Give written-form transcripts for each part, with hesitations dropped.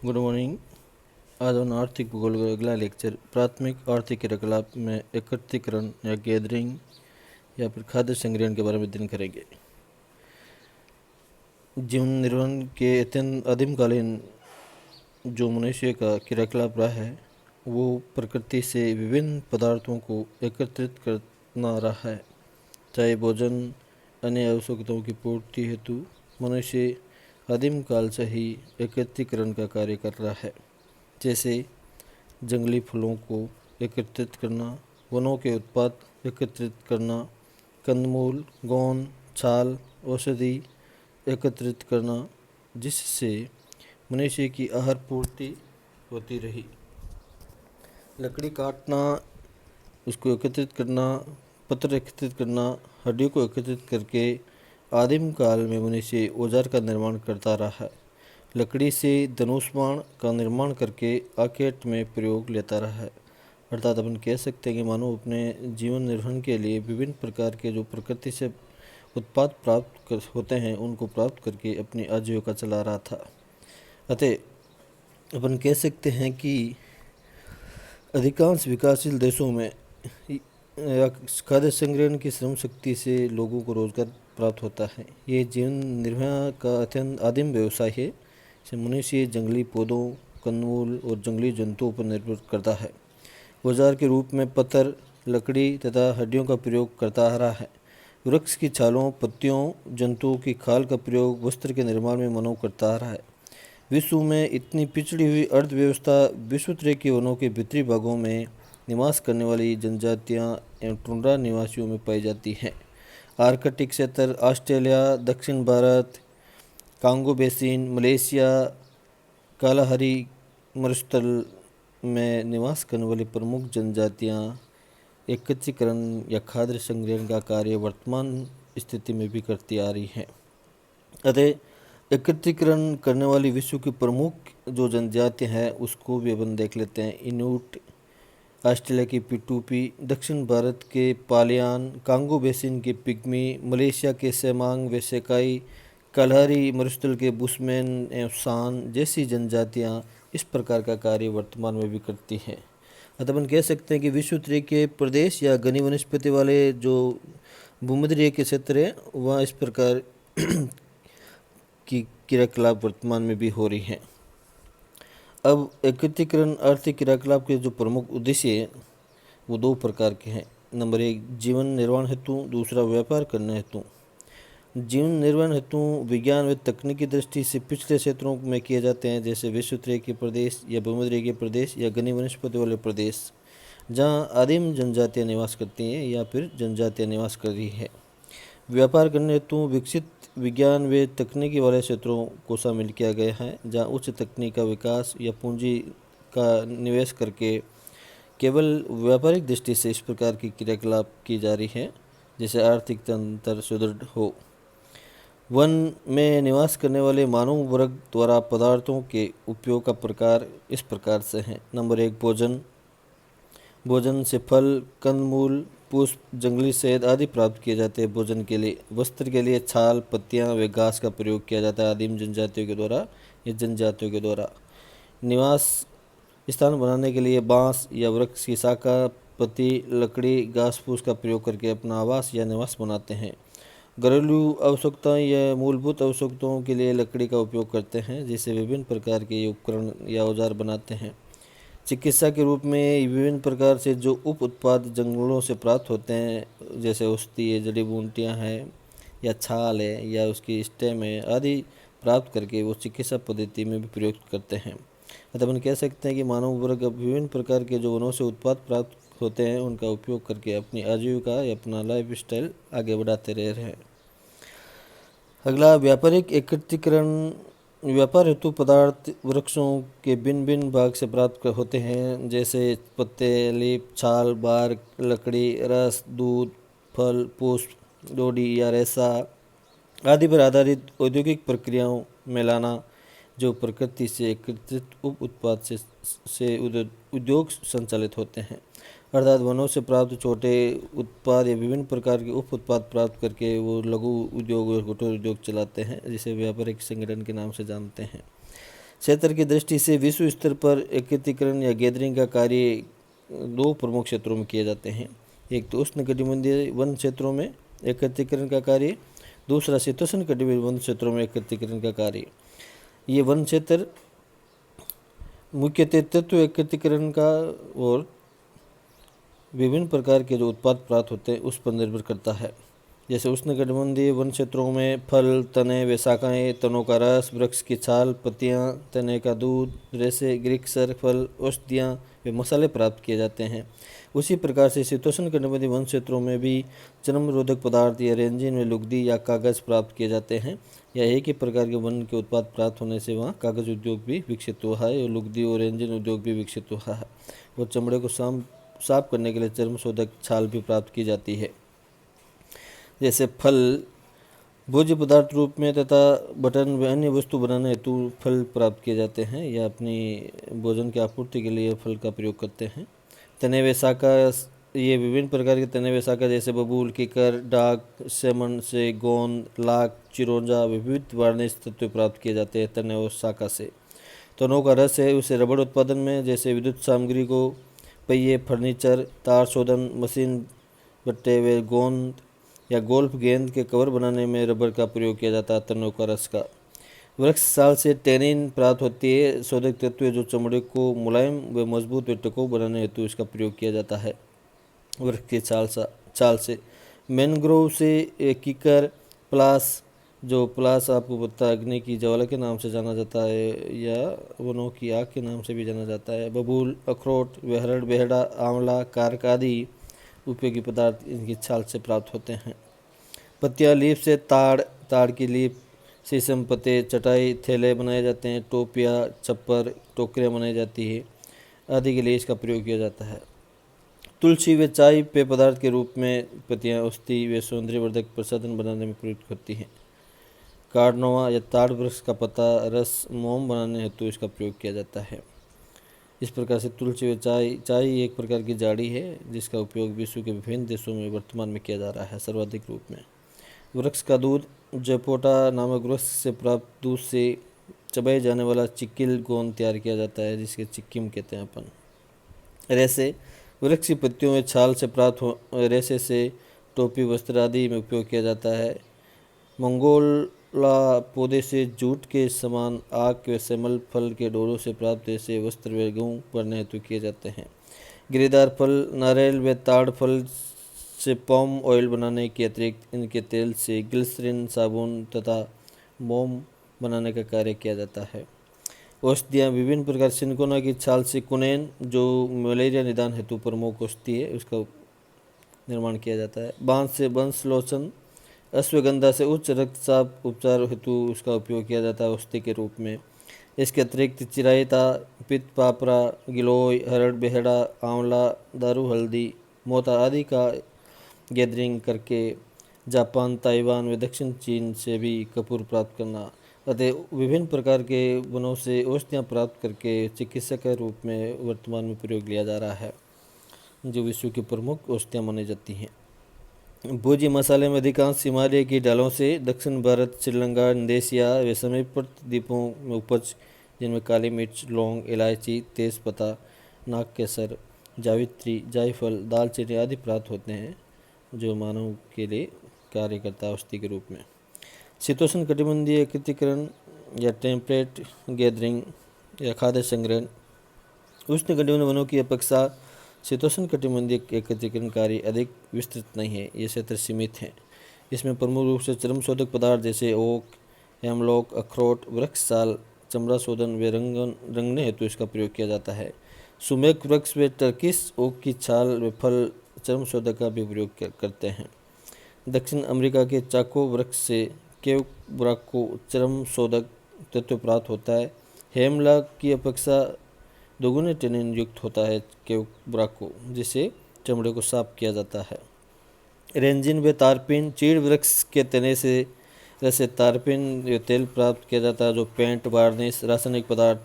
Good morning. आज हम आर्थिक भूगोल का अगला लेक्चर प्राथमिक आर्थिक क्रियाकलाप में एकत्रीकरण या गैदरिंग या फिर खाद्य संग्रहण के बारे में अध्ययन करेंगे। जीवन निर्वहन के अत्यंत आदिमकालीन जो मनुष्य का क्रियाकलाप रहा है वो प्रकृति से विभिन्न पदार्थों को एकत्रित करना रहा है। चाहे भोजन अन्य आवश्यकताओं की पूर्ति हेतु मनुष्य आदिम काल से ही एकत्रीकरण का कार्य कर रहा है, जैसे जंगली फलों को एकत्रित करना, वनों के उत्पाद एकत्रित करना, कंदमूल, गोंद, छाल, औषधि एकत्रित करना, जिससे मनुष्य की आहार पूर्ति होती रही। लकड़ी काटना, उसको एकत्रित करना, पत्थर एकत्रित करना, हड्डियों को एकत्रित करके आदिम काल में मनुष्य औजार का निर्माण करता रहा है। लकड़ी से धनुष बाण का निर्माण करके आखेट में प्रयोग लेता रहा है। अर्थात अपन कह सकते हैं कि मानव अपने जीवन निर्वहन के लिए विभिन्न प्रकार के जो प्रकृति से उत्पाद प्राप्त होते हैं उनको प्राप्त करके अपनी आजीविका चला रहा था। अतः अपन कह सकते हैं कि अधिकांश विकासशील देशों में खाद्य संग्रहण की श्रम शक्ति से लोगों को रोजगार प्राप्त होता है। ये जीवन निर्वाह का अत्यंत आदिम व्यवसाय है। इसे मनुष्य जंगली पौधों, कंदमूल और जंगली जंतुओं पर निर्भर करता है। औजार के रूप में पत्थर, लकड़ी तथा हड्डियों का प्रयोग करता आ रहा है। वृक्ष की छालों, पत्तियों, जंतुओं की खाल का प्रयोग वस्त्र के निर्माण में मानव करता आ रहा है। विश्व में इतनी पिछड़ी हुई अर्थव्यवस्था विश्वत्रय के वनों के भीतरी भागों में निवास करने वाली जनजातियां एवं टुंड्रा निवासियों में पाई जाती हैं। आर्कटिक क्षेत्र, ऑस्ट्रेलिया, दक्षिण Bharat, Congo basin, Malaysia, Kalahari मरुस्थल में निवास करने वाली प्रमुख जनजातियां एकत्रीकरण या खाद्य संग्रहण का कार्य वर्तमान स्थिति में भी करती आ रही हैं। अतः एकत्रीकरण करने वाली विश्व की प्रमुख जो जनजातियां हैं उसको भी अपन देख लेते हैं। इनुट, ऑस्ट्रेलिया की पिटूपी, दक्षिण भारत के पालियान, कांगो बेसिन के पिग्मी, मलेशिया के सेमांग व सेकाई, कालाहारी मरुस्थल के बुशमैन एवं सान जैसी जनजातियां इस प्रकार का कार्य वर्तमान में भी करती हैं। अतः अपन कह सकते हैं कि विश्वत्रय के प्रदेश या घनी वनस्पति वाले जो भूमध्य के क्षेत्र है वहाँ इस प्रकार की क्रियाकलाप वर्तमान में भी हो रही हैं। अब एकत्रीकरण आर्थिक क्रियाकलाप के जो प्रमुख उद्देश्य है वो दो प्रकार के हैं। नंबर 1 जीवन निर्वहन हेतु, दूसरा व्यापार करने हेतु। जीवन निर्वहन हेतु विज्ञान व तकनीकी दृष्टि से पिछले क्षेत्रों में किए जाते हैं, जैसे विश्वत्रय के प्रदेश या भूमध्य के प्रदेश या घनी वनस्पति वाले प्रदेश जहाँ आदिम जनजातियाँ निवास करती हैं या फिर जनजातियाँ निवास कर रही है। व्यापार करने हेतु विकसित विज्ञान व तकनीकी वाले क्षेत्रों को शामिल किया गया है, जहाँ उच्च तकनीक का विकास या पूंजी का निवेश करके केवल व्यापारिक दृष्टि से इस प्रकार की क्रियाकलाप की जा रही है, जिससे आर्थिक तंत्र सुदृढ़ हो। वन में निवास करने वाले मानव वर्ग द्वारा पदार्थों के उपयोग का प्रकार इस प्रकार से हैं। नंबर 1 भोजन। भोजन से फल, कंदमूल, पुष्प, जंगली शहद आदि प्राप्त किए जाते हैं भोजन के लिए। वस्त्र के लिए छाल, पत्तियां व घास का प्रयोग किया जाता है आदिम जनजातियों के द्वारा या जनजातियों के द्वारा। निवास स्थान बनाने के लिए बांस या वृक्ष की शाखा, पत्ती, लकड़ी, घास फूस का प्रयोग करके अपना आवास या निवास बनाते हैं। घरेलू आवश्यकताएं या मूलभूत आवश्यकताओं के लिए लकड़ी का उपयोग करते हैं, जिससे विभिन्न प्रकार के उपकरण या औजार बनाते हैं। चिकित्सा के रूप में विभिन्न प्रकार से जो उप उत्पाद जंगलों से प्राप्त होते हैं, जैसे औषधि है, जड़ी बूटियाँ हैं या छाल है या उसकी स्टेम है आदि प्राप्त करके वो चिकित्सा पद्धति में भी प्रयोग करते हैं। अतः अपन कह सकते हैं कि मानव वर्ग अब विभिन्न प्रकार के जो वनों से उत्पाद प्राप्त होते हैं उनका उपयोग करके अपनी आजीविका या अपना लाइफ स्टाइल आगे बढ़ाते रह रहे हैं। अगला व्यापारिक एकत्रीकरण। व्यापार हेतु पदार्थ वृक्षों के भिन्न भिन्न भाग से प्राप्त होते हैं, जैसे पत्ते, लीफ, छाल, बार्क, लकड़ी, रस, दूध, फल, पुष्प, डोडी या रेशा आदि पर आधारित औद्योगिक प्रक्रियाओं में लाना, जो प्रकृति से एकत्रित उप उत्पाद से उद्योग संचालित होते हैं। अर्थात वनों से प्राप्त छोटे उत्पाद या विभिन्न प्रकार के उप उत्पाद प्राप्त करके वो लघु उद्योग और कुटीर उद्योग चलाते हैं, जिसे व्यापारिक संगठन के नाम से जानते हैं। क्षेत्र की दृष्टि से विश्व स्तर पर एकत्रीकरण या गैदरिंग का कार्य दो प्रमुख क्षेत्रों में किए जाते हैं। एक तो उष्णकटिबंधीय वन क्षेत्रों में एकत्रीकरण का कार्य, दूसरा शीतोष्णकटिबंधीय वन क्षेत्रों में एकत्रीकरण का कार्य। ये वन क्षेत्र मुख्यतः तत्व एकत्रीकरण का और विभिन्न प्रकार के जो उत्पाद प्राप्त होते हैं उस पर निर्भर करता है। जैसे उष्णकटिबंधीय वन क्षेत्रों में फल, तने व शाखाएँ, तनों का रस, वृक्ष की छाल, पत्तियाँ, तने का दूध, रेशे, ग्रीक्सर, फल, औषधियाँ व मसाले प्राप्त किए जाते हैं। उसी प्रकार से शीतोष्णकटिबंधीय वन क्षेत्रों में भी चर्म रोधक पदार्थ या रेंजिन व लुगदी या कागज़ प्राप्त किए जाते हैं। या एक ही प्रकार के वन के उत्पाद प्राप्त होने से वहाँ कागज़ उद्योग भी विकसित हुआ है और लुगदी और रेंजिन उद्योग भी विकसित हुआ है। और चमड़े को साफ करने के लिए चर्म शोधक छाल भी प्राप्त की जाती है। जैसे फल भोज्य पदार्थ रूप में तथा बटन व अन्य वस्तु बनाने हेतु फल प्राप्त किए जाते हैं या अपनी भोजन की आपूर्ति के लिए फल का प्रयोग करते हैं। तने व शाखा, ये विभिन्न प्रकार के तने व शाखा जैसे बबूल, कीकर, डाक, सेमन से गोंद, लाख, चिरौंजा, विविध वार्निश तत्व प्राप्त किए जाते हैं तने और शाखा से। तनों का रस है उसे रबड़ उत्पादन में, जैसे विद्युत सामग्री को पहिए, फर्नीचर, तार शोधन मशीन, बट्टे व गोंद या गोल्फ गेंद के कवर बनाने में रबर का प्रयोग किया जाता है तनों का रस का। वृक्ष साल से टेनिन प्राप्त होती है, शोधक तत्व जो चमड़े को मुलायम व मजबूत व टिकाऊ बनाने हेतु इसका प्रयोग किया जाता है। वृक्ष की छाल से मैनग्रोव से कीकर, प्लास, जो प्लास आपको पता है अग्नि की ज्वाला के नाम से जाना जाता है या वनों की आग के नाम से भी जाना जाता है। बबूल, अखरोट, हरड़, बेहड़ा, आंवला, कारक आदि उपयोगी पदार्थ इनकी छाल से प्राप्त होते हैं। पत्तियाँ लीफ से ताड़ की लीफ, शीशम पत्ते, चटाई, थैले बनाए जाते हैं। टोपियाँ, छप्पर, टोकरियाँ बनाई जाती है आदि के लिए इसका प्रयोग किया जाता है। तुलसी व चाय पेय पदार्थ के रूप में पत्तियाँ औषधि व सौंदर्यवर्धक प्रसाधन बनाने में प्रयुक्त होती हैं। कार्डनोवा या ताड़ वृक्ष का पत्ता रस मोम बनाने हेतु इसका प्रयोग किया जाता है। इस प्रकार से तुलसी व चाय एक प्रकार की झाड़ी है जिसका उपयोग विश्व के विभिन्न देशों में वर्तमान में किया जा रहा है सर्वाधिक रूप में। वृक्ष का दूध, जपोटा नामक वृक्ष से प्राप्त दूध से चबाई जाने वाला चिक्किल गोंद तैयार किया जाता है जिसके चिक्किम कहते हैं अपन। रेशे, वृक्ष की पत्तियों में छाल से प्राप्त रेशे से टोपी, वस्त्र आदि में उपयोग किया जाता है। मंगोला पौधे से जूट के समान आक व सेमल फल के डोरों से प्राप्त रेशे वस्त्र व गेहूँ भरने हेतु किए जाते हैं। गिरीदार फल, नारियल व ताड़ फल से पाम ऑयल बनाने के अतिरिक्त इनके तेल से ग्लिसरीन, साबुन तथा मोम बनाने का कार्य किया जाता है। औषधियाँ, विभिन्न प्रकार सिनकोना की छाल से कुनैन जो मलेरिया निदान हेतु प्रमुख औषधि है उसका निर्माण किया जाता है। बांस से बंस लोशन, अश्वगंधा से उच्च रक्तचाप उपचार हेतु उसका उपयोग किया जाता है औषधि के रूप में। इसके अतिरिक्त चिरायता, पित्त पापरा, गिलोय, हरड़, बेहड़ा, आंवला, दारू, हल्दी, मोता आदि का गैदरिंग करके जापान, ताइवान व दक्षिण चीन से भी कपूर प्राप्त करना अतः विभिन्न प्रकार के वनों से औषधियाँ प्राप्त करके चिकित्सा के रूप में वर्तमान में प्रयोग लिया जा रहा है जो विश्व की प्रमुख औषधियाँ मानी जाती हैं। भोज्य मसाले में अधिकांश हिमालय की ढालों से दक्षिण भारत, श्रीलंका, इंडोनेशिया व समीपवर्ती द्वीपों में उपज जिनमें काली मिर्च, लौंग, इलायची, तेज़पत्ता, नाग केसर, जावित्री, जायफल, दालचीनी आदि प्राप्त होते हैं जो मानव के लिए कार्य करता है औषधि के रूप में। शीतोष्ण कटिबंधीय एकत्रीकरण या टेम्परेट गैदरिंग या खाद्य संग्रहण उष्ण कटिबंधीय वनों की अपेक्षा शीतोष्ण कटिबंधीय एकत्रीकरण कार्य अधिक विस्तृत नहीं है, ये क्षेत्र सीमित हैं। इसमें प्रमुख रूप से चर्म शोधक पदार्थ जैसे ओक, हेमलॉक, अखरोट, वृक्ष साल, चमड़ा शोधन व रंगने हेतु इसका प्रयोग किया जाता है। सुमेक वृक्ष व टर्किश ओक की छाल व फल चर्म शोधक का भी प्रयोग करते हैं। दक्षिण अमेरिका के चाको वृक्ष से केव ब्राको चर्म शोधक तत्व प्राप्त होता है। हेमलॉक की अपेक्षा दोगुने टेनिन युक्त होता है केव ब्राको जिससे चमड़े को साफ किया जाता है। रेंजिन व तारपीन, चीड़ वृक्ष के तने से जैसे तारपीन तेल प्राप्त किया जाता है जो पेंट, वार्निश, रासायनिक पदार्थ,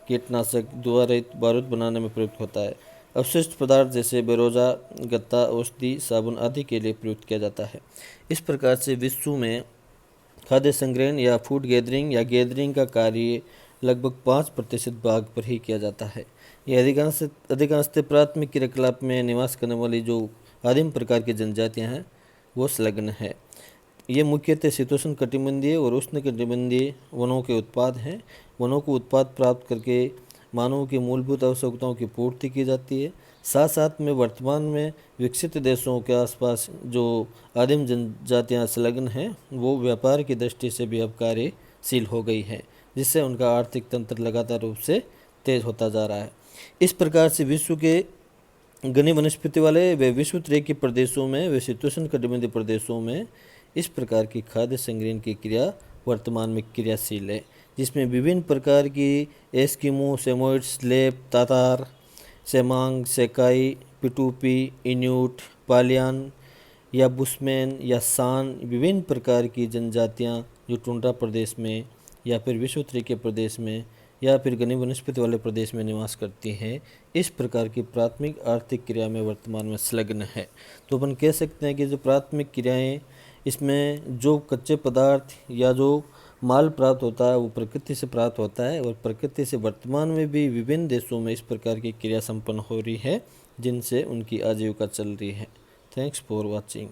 कीटनाशक, धुआं रहित बारूद बनाने में प्रयुक्त होता है। अवशिष्ट पदार्थ जैसे बेरोजा, गत्ता, औषधि, साबुन आदि के लिए प्रयुक्त किया जाता है। इस प्रकार से विश्व में खाद्य संग्रहण या फूड गैदरिंग या गैदरिंग का कार्य लगभग 5% भाग पर ही किया जाता है। यह अधिकांशतः प्राथमिक क्रियाकलाप में निवास करने वाली जो आदिम प्रकार की जनजातियाँ हैं वो संलग्न है। ये मुख्यतः शीतोष्ण कटिबंधीय और उष्ण कटिबंधीय वनों के उत्पाद हैं। वनों को उत्पाद प्राप्त करके मानव की मूलभूत आवश्यकताओं की पूर्ति की जाती है। साथ साथ में वर्तमान में विकसित देशों के आसपास जो आदिम जनजातियाँ संलग्न हैं वो व्यापार की दृष्टि से भी अब कार्यशील हो गई है, जिससे उनका आर्थिक तंत्र लगातार रूप से तेज होता जा रहा है। इस प्रकार से विश्व के घनी वनस्पति वाले व विषुवत प्रदेशों में व शीतोष्ण कटिबंधीय प्रदेशों में इस प्रकार की खाद्य संग्रहण की क्रिया वर्तमान में क्रियाशील है, जिसमें विभिन्न प्रकार की एस्किमो, सेमोइड्स, लेप, तातार, सेमांग, सेकाई, पिटूपी, इन्यूट, पालियान या बुशमैन या सान विभिन्न प्रकार की जनजातियां जो टुंड्रा प्रदेश में या फिर विषुवत के प्रदेश में या फिर घनी वनस्पति वाले प्रदेश में निवास करती हैं, इस प्रकार की प्राथमिक आर्थिक क्रिया में वर्तमान में संलग्न है। तो अपन कह सकते हैं कि जो प्राथमिक क्रियाएं इसमें जो कच्चे पदार्थ या जो माल प्राप्त होता है वो प्रकृति से प्राप्त होता है, और प्रकृति से वर्तमान में भी विभिन्न देशों में इस प्रकार की क्रिया संपन्न हो रही है जिनसे उनकी आजीविका चल रही है। Thanks for watching.